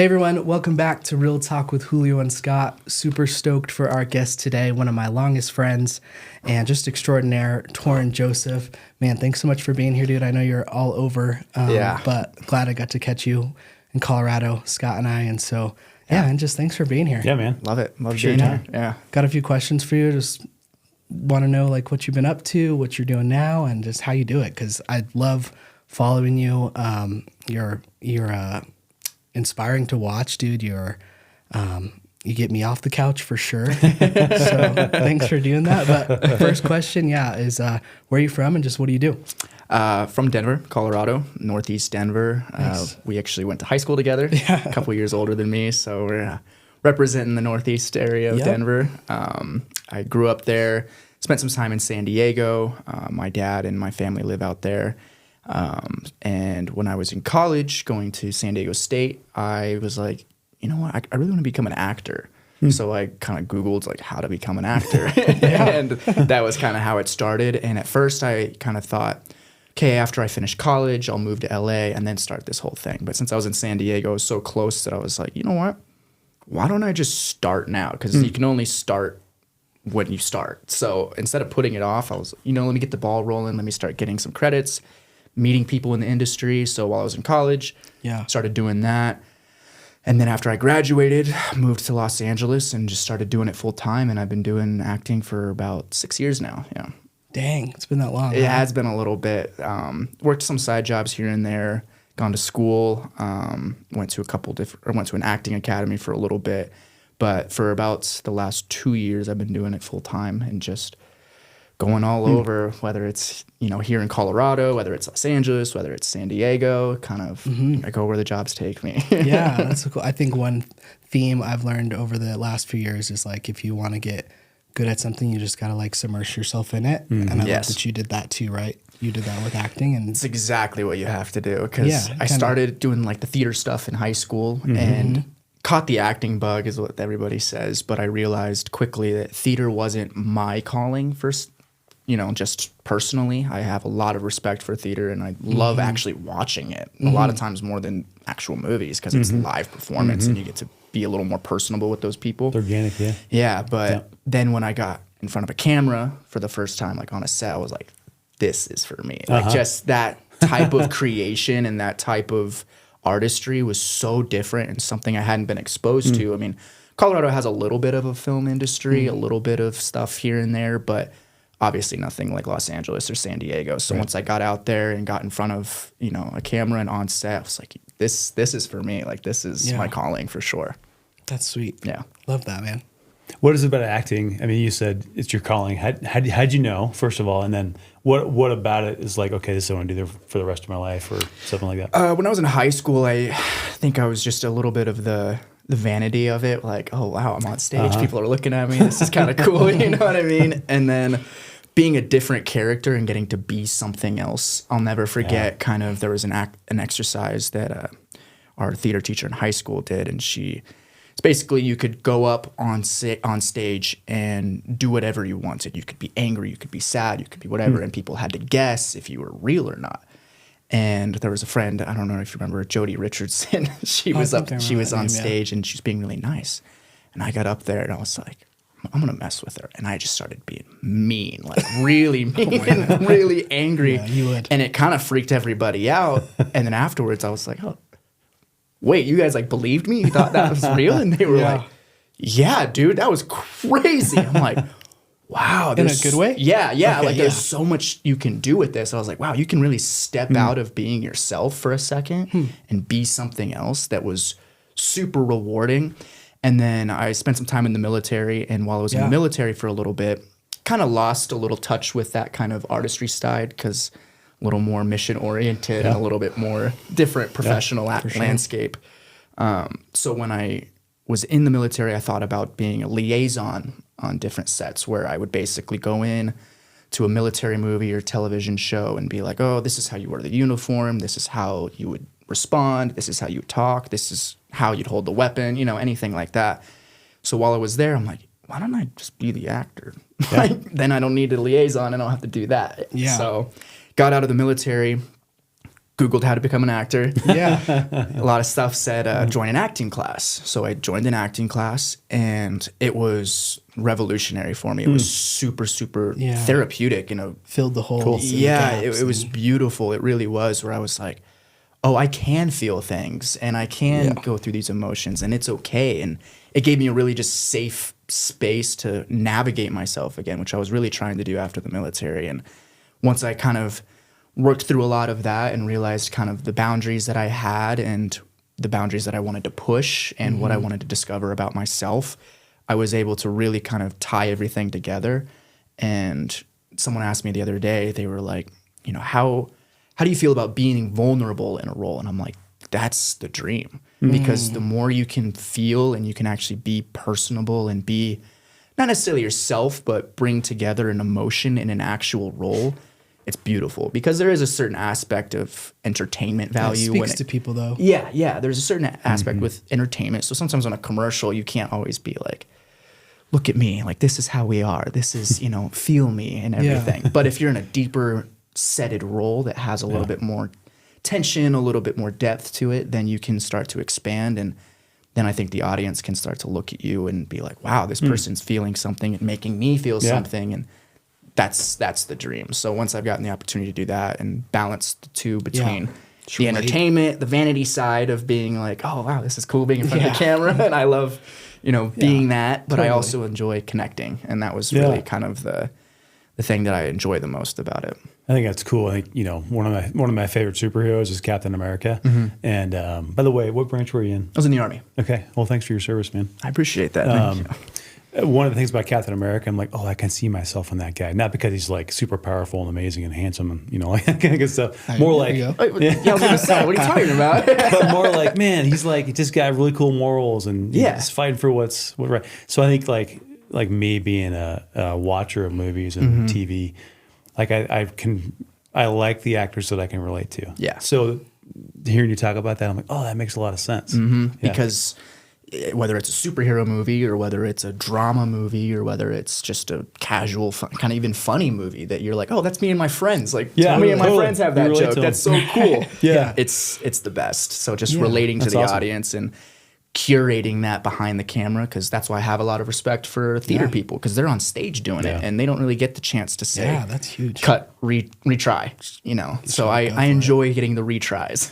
Hey everyone, welcome back to Real Talk with Julio and Scott. Super stoked for our guest today, one of my longest friends and just extraordinaire, Torin Joseph. Man, thanks so much for being here, dude. I know you're all over, but glad I got to catch you in Colorado, Scott and I. And so, and just thanks for being here. Yeah, man. Love it. Love Appreciate being your here. Yeah. Got a few questions for you. Just want to know like what you've been up to, what you're doing now, and just how you do it. Because I love following you. You're inspiring to watch, dude. You get me off the couch for sure. So thanks for doing that. But first question, is where are you from and just what do you do? From Denver, Colorado, Northeast Denver. Nice. We actually went to high school together, a couple years older than me. So we're representing the Northeast area of Denver. I grew up there, spent some time in San Diego. My dad and my family live out there. And when I was in college going to San Diego State, I was like, you know what, I really want to become an actor. So I kind of Googled like how to become an actor. And that was kind of how it started. And at first I kind of thought, okay, after I finish college, I'll move to LA and then start this whole thing. But since I was in San Diego, it was so close that I was like, you know what, why don't I just start now? Because you can only start when you start. So instead of putting it off, I was, let me get the ball rolling. Let me start getting some credits, meeting people in the industry. So while I was in college, started doing that. And then after I graduated, moved to Los Angeles and just started doing it full time. And I've been doing acting for about 6 years now. Yeah. Dang, it's been that long. It has been a little bit. Worked some side jobs here and there, gone to school, went to an acting academy for a little bit. But for about the last 2 years, I've been doing it full time and just going all over, whether it's, here in Colorado, whether it's Los Angeles, whether it's San Diego, kind of I go where the jobs take me. Yeah, that's so cool. I think one theme I've learned over the last few years is like if you want to get good at something, you just got to like submerge yourself in it. And I love that you did that too, right? You did that with acting. And it's exactly what you have to do because I started doing like the theater stuff in high school and caught the acting bug is what everybody says. But I realized quickly that theater wasn't my calling first. Just personally, I have a lot of respect for theater and I love actually watching it a lot of times more than actual movies because it's live performance and you get to be a little more personable with those people. It's organic, yeah. Yeah, but then when I got in front of a camera for the first time, like on a set, I was like, this is for me. Like just that type of creation and that type of artistry was so different and something I hadn't been exposed to. I mean, Colorado has a little bit of a film industry, a little bit of stuff here and there, but obviously nothing like Los Angeles or San Diego. So once I got out there and got in front of, a camera and on set, I was like, this is for me. Like, this is my calling for sure. That's sweet. Yeah. Love that, man. What is it about acting? I mean, you said it's your calling. How'd you know, first of all? And then what about it is like, okay, this is what I want to do for the rest of my life or something like that? When I was in high school, I think I was just a little bit of the vanity of it. Like, oh, wow, I'm on stage. People are looking at me. This is kind of cool. You know what I mean? And then being a different character and getting to be something else. I'll never forget there was an exercise that our theater teacher in high school did. And it's basically you could go up on stage and do whatever you wanted. You could be angry, you could be sad, you could be whatever. And people had to guess if you were real or not. And there was a friend, I don't know if you remember, Jody Richardson. she was on stage and she was being really nice. And I got up there and I was like, I'm going to mess with her. And I just started being mean, like really mean and really angry. Yeah, you would. And it kind of freaked everybody out. And then afterwards I was like, oh, wait, you guys like believed me? You thought that was real? And they were like, yeah, dude, that was crazy. I'm like, wow. In a good way? Yeah. Okay, there's so much you can do with this. I was like, wow, you can really step out of being yourself for a second and be something else that was super rewarding. And then I spent some time in the military. And while I was in the military for a little bit, kind of lost a little touch with that kind of artistry side because a little more mission oriented and a little bit more different professional landscape. So when I was in the military, I thought about being a liaison on different sets where I would basically go in to a military movie or television show and be like, oh, this is how you wear the uniform. This is how you would respond. This is how you would talk. This is how you'd hold the weapon, anything like that. So while I was there, I'm like, why don't I just be the actor? Then I don't need a liaison. I don't have to do that. Yeah. So got out of the military, Googled how to become an actor. Yeah. A lot of stuff said join an acting class. So I joined an acting class, and it was revolutionary for me. It was super, super therapeutic. Filled the holes. Yeah, it was beautiful. It really was, where I was like, oh, I can feel things, and I can go through these emotions, and it's okay. And it gave me a really just safe space to navigate myself again, which I was really trying to do after the military. And once I kind of worked through a lot of that and realized kind of the boundaries that I had and the boundaries that I wanted to push and what I wanted to discover about myself, I was able to really kind of tie everything together. And someone asked me the other day, they were like, how do you feel about being vulnerable in a role? And I'm like, that's the dream. Because the more you can feel and you can actually be personable and be not necessarily yourself, but bring together an emotion in an actual role, it's beautiful. Because there is a certain aspect of entertainment value. It speaks to people, though. Yeah. There's a certain aspect with entertainment. So sometimes on a commercial, you can't always be like, look at me, like this is how we are. This is, feel me and everything. But if you're in a deeper setted role that has a little bit more tension, a little bit more depth to it, then you can start to expand. And then I think the audience can start to look at you and be like, wow, this person's feeling something and making me feel something. And that's the dream. So once I've gotten the opportunity to do that and balance the two between the entertainment, the vanity side of being like, oh, wow, this is cool being in front of the camera. And I love, being that, but I also enjoy connecting. And that was really kind of the thing that I enjoy the most about it. I think that's cool. I think, one of my favorite superheroes is Captain America. And by the way, what branch were you in? I was in the Army. Okay. Well, thanks for your service, man. I appreciate that. Thank you. One of the things about Captain America, I'm like, oh, I can see myself in that guy. Not because he's like super powerful and amazing and handsome and, like that kind of good stuff. More like, I was going to say, what are you talking about? but more like, man, he's like, he just got really cool morals and he's fighting for what's right. So I think like me being a watcher of movies and TV, like I like the actors that I can relate to. Yeah. So hearing you talk about that, I'm like, oh, that makes a lot of sense. Because whether it's a superhero movie or whether it's a drama movie or whether it's just a casual, kind of even funny movie that you're like, oh, that's me and my friends. Like, me and my friends have that joke. That's so cool. It's the best. So just relating to the audience and curating that behind the camera, because that's why I have a lot of respect for theater people, because they're on stage doing it and they don't really get the chance to say, that's huge. Cut, retry, So I enjoy getting the retries.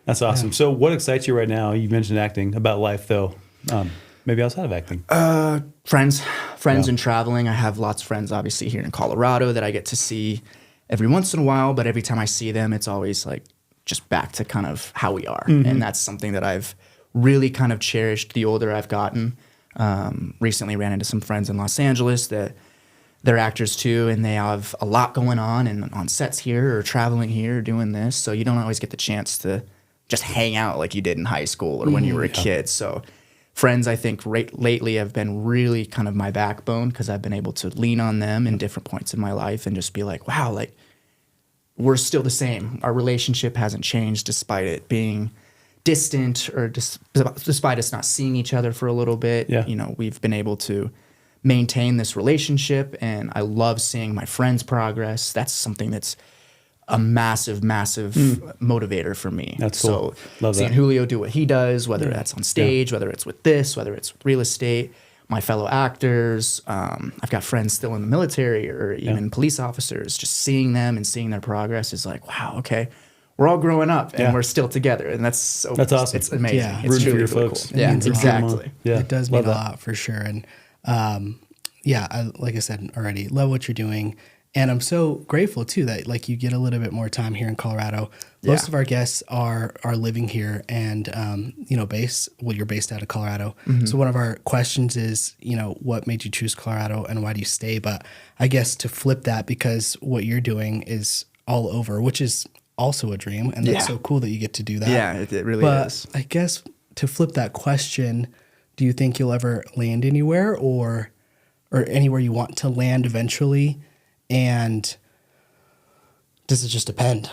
That's awesome. So what excites you right now? You mentioned acting, about life though. Maybe outside of acting. Friends and traveling. I have lots of friends obviously here in Colorado that I get to see every once in a while, but every time I see them, it's always like just back to kind of how we are. And that's something that I've really kind of cherished the older I've gotten. Recently ran into some friends in Los Angeles that they're actors too, and they have a lot going on and on sets here or traveling here or doing this. So you don't always get the chance to just hang out like you did in high school or when you were a kid. So friends, I think lately have been really kind of my backbone, because I've been able to lean on them in different points in my life and just be like, wow, like we're still the same. Our relationship hasn't changed despite it being distant or despite us not seeing each other for a little bit. We've been able to maintain this relationship, and I love seeing my friends' progress. That's something that's a massive motivator for me. That's cool. So Love seeing that. Julio do what he does, whether that's on stage, whether it's with this, whether it's with real estate, my fellow actors, I've got friends still in the military or even police officers, just seeing them and seeing their progress is like, wow, okay, we're all growing up and we're still together. And that's awesome. It's amazing. Yeah. It's Rooting really, for your really folks. cool. Yeah, exactly. Yeah. It does mean a lot for sure. And like I said already, love what you're doing. And I'm so grateful too that like you get a little bit more time here in Colorado. Most of our guests are living here and you're based out of Colorado. So one of our questions is, what made you choose Colorado and why do you stay? But I guess to flip that, because what you're doing is all over, which is also a dream, and that's so cool that you get to do that. Yeah, it really is. I guess to flip that question, do you think you'll ever land anywhere or anywhere you want to land eventually? And does it just depend?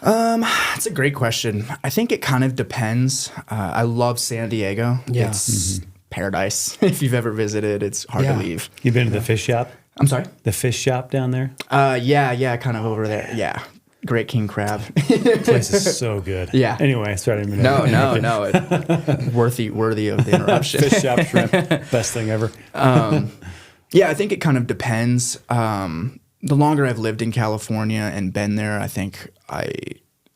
That's a great question. I think it kind of depends. I love San Diego. Yeah. It's paradise. If you've ever visited, it's hard to leave. You've been to the fish shop? I'm sorry? The fish shop down there? Yeah, kind of over there. Yeah. Great king crab. Place is so good. Yeah. Anyway, sorry. No. Worthy of the interruption. Fish shop shrimp, best thing ever. Yeah, I think it kind of depends. The longer I've lived in California and been there, I think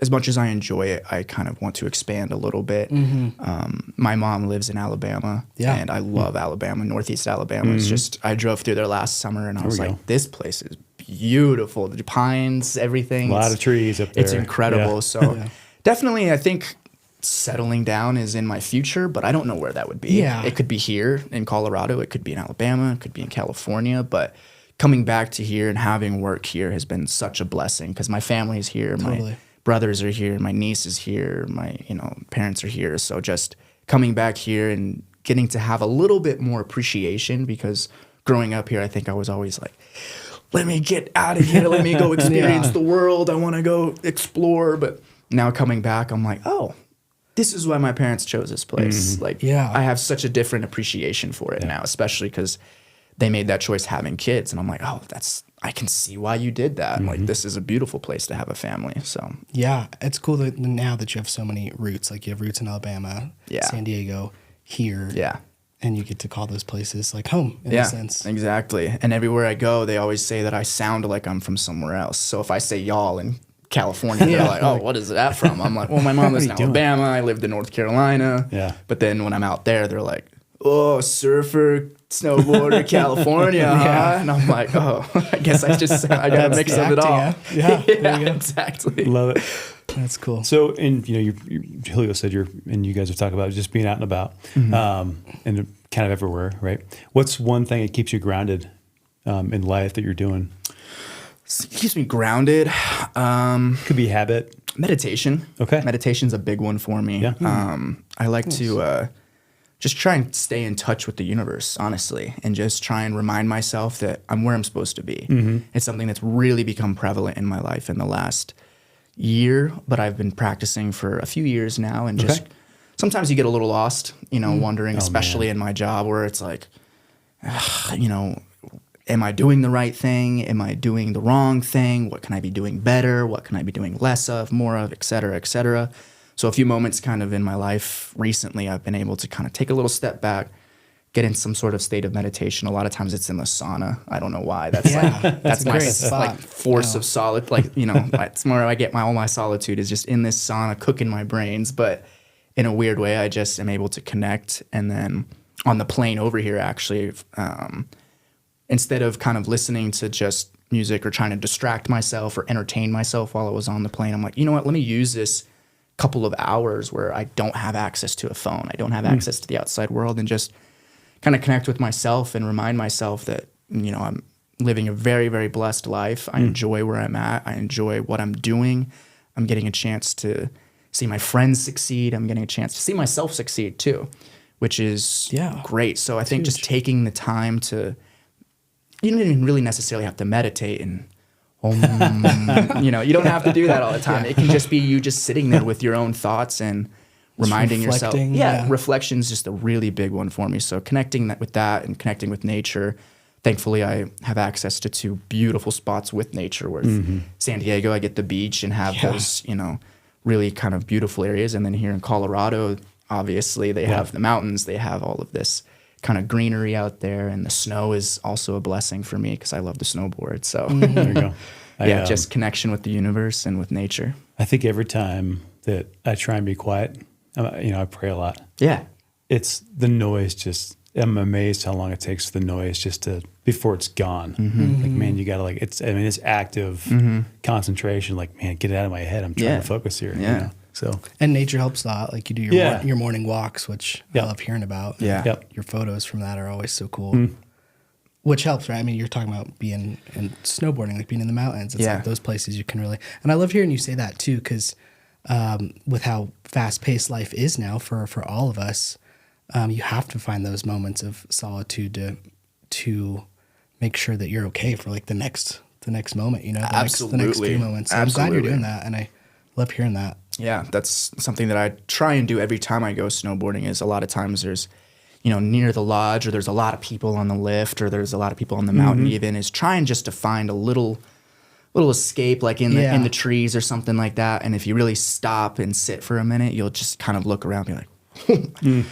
as much as I enjoy it, I kind of want to expand a little bit. My mom lives in Alabama, and I love Alabama. Northeast Alabama is just, I drove through there last summer, and I was like, this place is beautiful. The pines, everything. A lot of trees up there. It's incredible. So definitely, I think settling down is in my future, but I don't know where that would be. Yeah. It could be here in Colorado. It could be in Alabama. It could be in California. But coming back to here and having work here has been such a blessing because my family is here. My brothers are here. My niece is here. My parents are here. So just coming back here and getting to have a little bit more appreciation because growing up here, I think I was always like, let me get out of here. Let me go experience the world. I want to go explore. But now coming back, I'm like, oh, this is why my parents chose this place. I have such a different appreciation for it now, especially because they made that choice having kids. And I'm like, oh, I can see why you did that. Like, this is a beautiful place to have a family. So yeah, it's cool that now that you have so many roots, like you have roots in Alabama, San Diego, here. Yeah. And you get to call those places like home in a sense. Exactly. And everywhere I go, they always say that I sound like I'm from somewhere else. So if I say y'all in California, they're like, oh, what is that from? I'm like, well, my mom lives in Alabama. I lived in North Carolina. Yeah. But then when I'm out there, they're like, oh, surfer, snowboarder, California, huh? And I'm like, oh, I guess I got a mix of it all. Yeah, exactly. Love it. That's cool. So, and Julio said and you guys have talked about just being out and about, and kind of everywhere, right? What's one thing that keeps you grounded in life that you're doing? It keeps me grounded. Could be habit. Meditation. Okay. Meditation's a big one for me. Yeah. I like to just try and stay in touch with the universe, honestly, and just try and remind myself that I'm where I'm supposed to be. It's something that's really become prevalent in my life in the last year, but I've been practicing for a few years now, and just sometimes you get a little lost, wondering, especially in my job where it's like, am I doing the right thing? Am I doing the wrong thing? What can I be doing better? What can I be doing less of, more of, et cetera, et cetera. So a few moments kind of in my life recently, I've been able to kind of take a little step back, get in some sort of state of meditation. A lot of times it's in the sauna. I don't know why. That's my force of solid. It's where I get all my solitude is just in this sauna, cooking my brains. But in a weird way, I just am able to connect. And then on the plane over here, actually, instead of kind of listening to just music or trying to distract myself or entertain myself while I was on the plane, I'm like, you know what? Let me use this couple of hours where I don't have access to a phone. I don't have access to the outside world, and just kind of connect with myself and remind myself that, I'm living a very, very blessed life. I enjoy where I'm at. I enjoy what I'm doing. I'm getting a chance to see my friends succeed. I'm getting a chance to see myself succeed too, which is great. So I think just taking the time to, you don't even really necessarily have to meditate and, you don't have to do that all the time. It can just be you just sitting there with your own thoughts and reminding yourself. Reflection's just a really big one for me. So connecting with that and connecting with nature. Thankfully, I have access to two beautiful spots with nature. With San Diego, I get the beach and have those, really kind of beautiful areas. And then here in Colorado, obviously, they have the mountains. They have all of this kind of greenery out there, and the snow is also a blessing for me because I love to snowboard. So there you go. Just connection with the universe and with nature. I think every time that I try and be quiet, I pray a lot. Yeah. It's the noise. I'm amazed how long it takes the noise just before it's gone. Like, man, you gotta it's active concentration. Like, man, get it out of my head. I'm trying to focus here. Yeah. So, and nature helps a lot. Like you do your morning walks, which I love hearing about. Yeah. Your photos from that are always so cool. Which helps, right? I mean, you're talking about being in snowboarding, like being in the mountains. It's like those places you can really, and I love hearing you say that too, because with how fast-paced life is now for all of us, you have to find those moments of solitude to make sure that you're okay for like the next moment, the next few moments. So I'm glad you're doing that, and I love hearing that. Yeah, that's something that I try and do every time I go snowboarding. Is a lot of times there's, near the lodge, or there's a lot of people on the lift, or there's a lot of people on the mountain even, is trying just to find a little little escape, like in the trees or something like that. And if you really stop and sit for a minute, you'll just kind of look around and be like,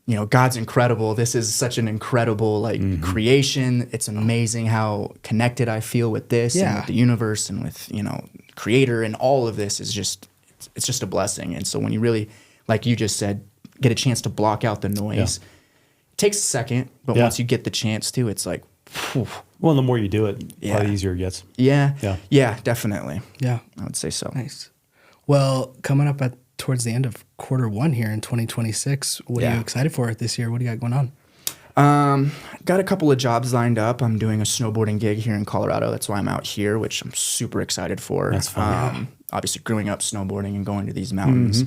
you know, God's incredible. This is such an incredible creation. It's amazing how connected I feel with this and with the universe and with, you know, Creator, and all of this is just, it's just a blessing. And so when you really, like you just said, get a chance to block out the noise, it takes a second, but once you get the chance to, it's like, whew. Well, the more you do it, the easier it gets. Yeah, definitely. Yeah, I would say so. Nice. Well, coming up towards the end of Q1 here in 2026, what are you excited for this year? What do you got going on? Got a couple of jobs lined up. I'm doing a snowboarding gig here in Colorado. That's why I'm out here, which I'm super excited for. That's fun. Obviously, growing up snowboarding and going to these mountains.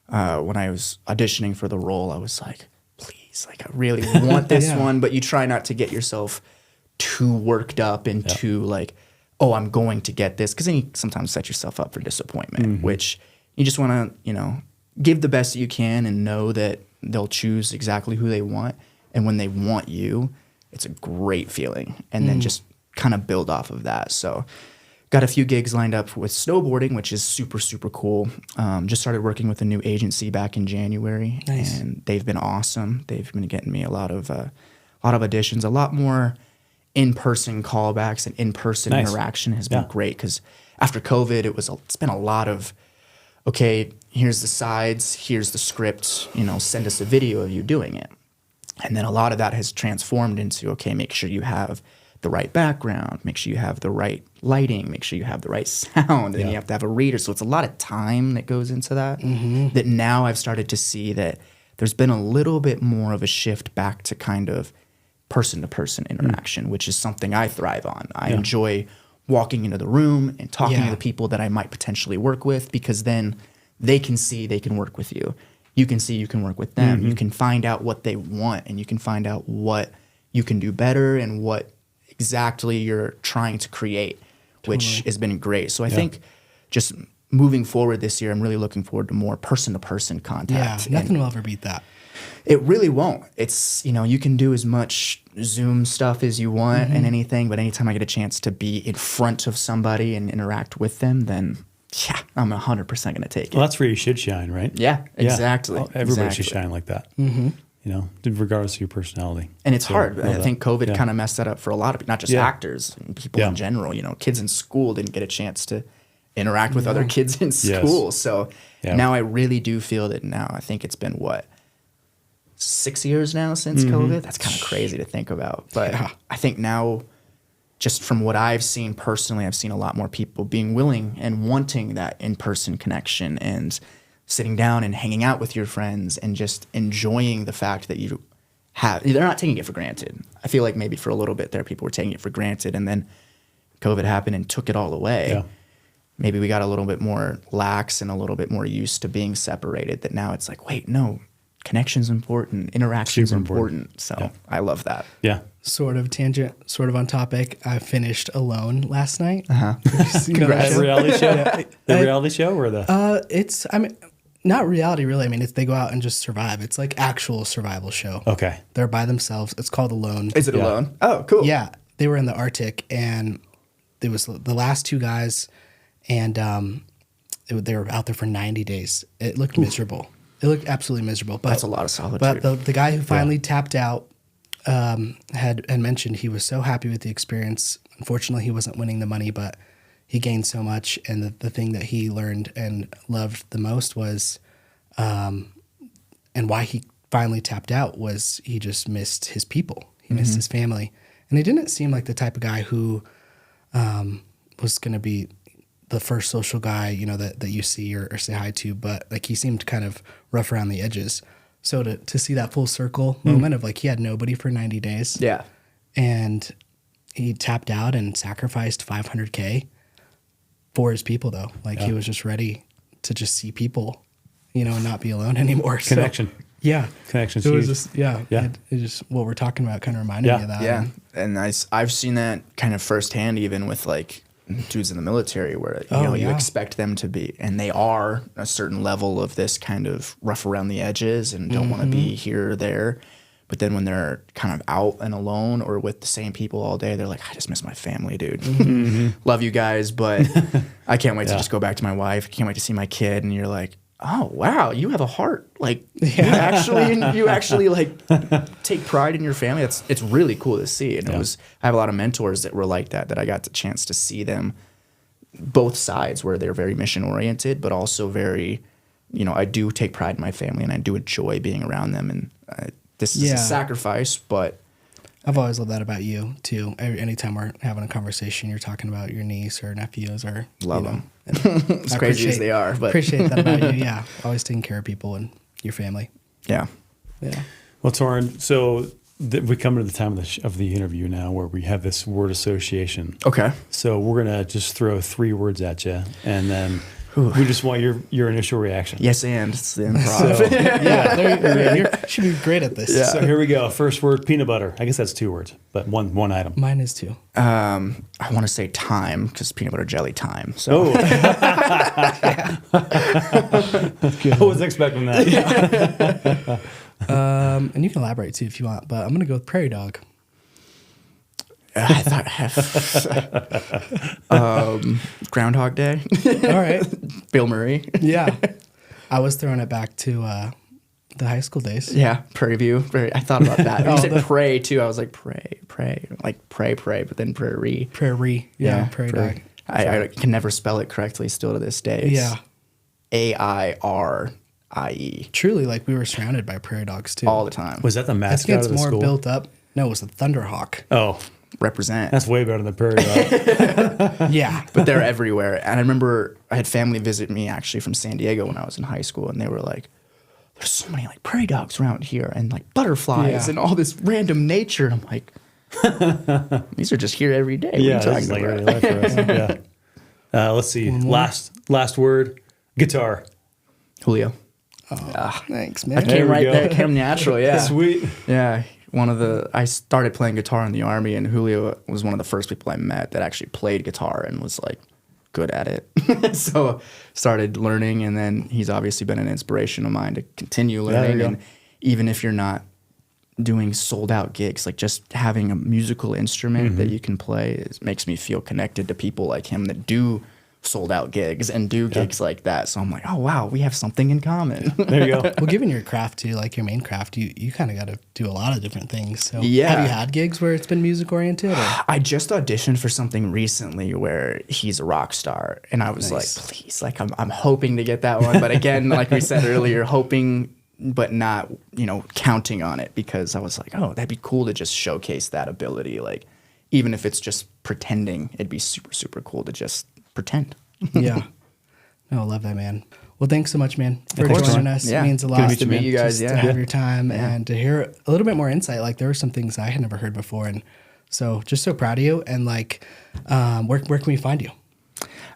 When I was auditioning for the role, I was like, please, like I really want this one, but you try not to get yourself too worked up and too like, oh, I'm going to get this, because then you sometimes set yourself up for disappointment, which you just want to, you know, give the best that you can and know that they'll choose exactly who they want. And when they want you, it's a great feeling. And then just kind of build off of that. So got a few gigs lined up with snowboarding, which is super, super cool. Just started working with a new agency back in January. Nice. And they've been awesome. They've been getting me a lot of auditions, a lot more in-person callbacks and in-person interaction has been great, because after COVID, it's been a lot of, okay, here's the sides, here's the script, you know, send us a video of you doing it. And then a lot of that has transformed into, okay, make sure you have the right background, make sure you have the right lighting, make sure you have the right sound, and then you have to have a reader. So it's a lot of time that goes into that, that now I've started to see that there's been a little bit more of a shift back to kind of person-to-person interaction, which is something I thrive on. I enjoy walking into the room and talking to the people that I might potentially work with, because then they can see they can work with you. You can see you can work with them. You can find out what they want, and you can find out what you can do better and what exactly you're trying to create, which has been great. So I think just moving forward this year, I'm really looking forward to more person-to-person contact. Yeah, nothing will ever beat that. It really won't. It's, you know, you can do as much Zoom stuff as you want and anything, but anytime I get a chance to be in front of somebody and interact with them, then I'm 100% going to take it. Well, that's where you should shine, right? Yeah, exactly. Well, everybody should shine like that, you know, regardless of your personality. And it's hard. I think COVID kind of messed that up for a lot of people, not just actors, and people in general. You know, kids in school didn't get a chance to interact with other kids in school. So now I really do feel that now. I think it's been, 6 years now since COVID? That's kind of crazy to think about. But I think now, just from what I've seen personally, I've seen a lot more people being willing and wanting that in-person connection and sitting down and hanging out with your friends and just enjoying the fact that you have, they're not taking it for granted. I feel like maybe for a little bit there, people were taking it for granted, and then COVID happened and took it all away. Yeah. Maybe we got a little bit more lax and a little bit more used to being separated, that now it's like, wait, no, connection's important, interaction's important. So I love that. Yeah. Sort of tangent, sort of on topic. I finished Alone last night. Congrats. The reality show? The reality show or the? It's, I mean, not reality really. I mean, they go out and just survive. It's like actual survival show. Okay. They're by themselves. It's called Alone. Is it Alone? Oh, cool. Yeah. They were in the Arctic, and it was the last two guys, and they were out there for 90 days. It looked miserable. It looked absolutely miserable. But that's a lot of solitude. But the guy who finally tapped out had mentioned he was so happy with the experience. Unfortunately, he wasn't winning the money, but he gained so much. And the thing that he learned and loved the most was, and why he finally tapped out, was he just missed his people. He missed his family. And he didn't seem like the type of guy who was going to be the first social guy, you know, that you see or say hi to, but like he seemed kind of rough around the edges. So to see that full circle moment of like he had nobody for 90 days. Yeah. And he tapped out and sacrificed $500K for his people though. Like he was just ready to just see people, you know, and not be alone anymore. Connection. So, yeah. Connection's it was huge. just, it just what we're talking about kind of reminded me of that. Yeah. And I've seen that kind of firsthand, even with like dudes in the military, where you expect them to be, and they are a certain level of this kind of rough around the edges and don't want to be here or there, But then when they're kind of out and alone or with the same people all day, they're like, I just miss my family, dude. Love you guys, but I can't wait to just go back to my wife. I can't wait to see my kid. And you're like, oh, wow, you have a heart. Like, you actually like take pride in your family. It's really cool to see. And I have a lot of mentors that were like that I got the chance to see them both sides, where they're very mission oriented, but also very, I do take pride in my family and I do enjoy being around them. And this is a sacrifice, but I've always loved that about you too. Anytime we're having a conversation, you're talking about your niece or nephews or love them. As crazy as they are, but appreciate that about you. Yeah, always taking care of people and your family. Yeah. Well, Torin, so we come to the time of the interview now where we have this word association. Okay. So we're gonna just throw 3 words at you, and then we just want your initial reaction. Yes, and it's the improv. You should be great at this. Yeah. So here we go. First word, peanut butter. I guess that's 2 words, but one item. Mine is 2. I want to say time, because peanut butter jelly time. So I wasn't expecting that. And you can elaborate too if you want, but I'm gonna go with prairie dog. I thought Groundhog Day. All right. Bill Murray. Yeah. I was throwing it back to the high school days. Yeah, Prairie View. I thought about that. You said pray too. I was like pray, like pray, but then prairie. Prairie. Yeah, prairie dog. I can never spell it correctly still to this day. It's AIRIE. Truly, like we were surrounded by prairie dogs too. All the time. Was that the I mascot think of it's the more school? built up. No, it was the Thunderhawk. Oh, Represent. that's way better than prairie dog. Yeah. But they're everywhere. And I remember I had family visit me actually from San Diego when I was in high school, and they were like, there's so many like prairie dogs around here and like butterflies and all this random nature. And I'm like, these are just here every day. Yeah, what are this you is talking like about? real life for us. Yeah. Let's see. Last word, guitar. Julio. Thanks, man. That There came we right go. there. Came natural. Yeah. Sweet. Yeah. I started playing guitar in the Army, and Julio was one of the first people I met that actually played guitar and was like good at it. So started learning, and then he's obviously been an inspiration of mine to continue learning. And even if you're not doing sold out gigs, like just having a musical instrument that you can play makes me feel connected to people like him that do sold out gigs and do gigs like that. So I'm like, oh wow, we have something in common. There you go. Well, given your craft too, like your main craft, you kind of got to do a lot of different things. So have Yeah. you had gigs where it's been music oriented? I just auditioned for something recently where he's a rock star, and I was like, please, like I'm hoping to get that one. But again, like we said earlier, hoping but not, counting on it, because I was like, oh, that'd be cool to just showcase that ability. Like, even if it's just pretending, it'd be super, super cool to just pretend. Yeah. No, I love that, man. Well, thanks so much, man, for course. joining us. Yeah. It means a Good lot to meet you guys, just to have your time and to hear a little bit more insight. Like there were some things I had never heard before. And so just so proud of you. And like, where can we find you?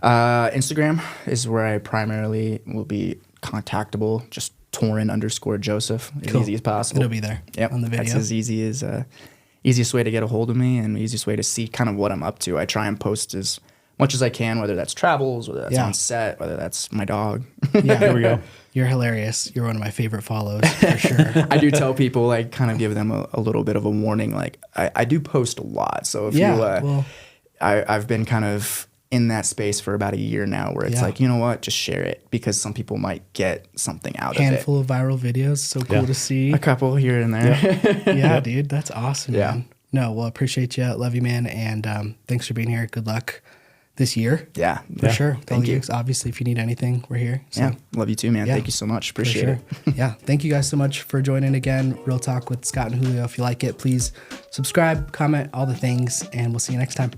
Instagram is where I primarily will be contactable. Just Torin_Joseph, as easy as possible. It'll be there on the video. That's as easy as easiest way to get a hold of me and easiest way to see kind of what I'm up to. I try and post as much as I can, whether that's travels, whether that's on set, whether that's my dog. Yeah, here we go. You're hilarious. You're one of my favorite follows for sure. I do tell people, like, kind of give them a little bit of a warning. Like, I do post a lot. So if I've been kind of in that space for about a year now where it's like, you know what, just share it, because some people might get something out of it. Handful of viral videos. So cool to see. A couple here and there. Yeah, dude. That's awesome, man. No, well, appreciate you. Love you, man. And thanks for being here. Good luck this year. Yeah. For sure. Thank you. Obviously, if you need anything, we're here. So. Yeah. Love you too, man. Thank you so much. Appreciate it. Yeah. Thank you guys so much for joining again. Real Talk with Scott and Julio. If you like it, please subscribe, comment, all the things, and we'll see you next time.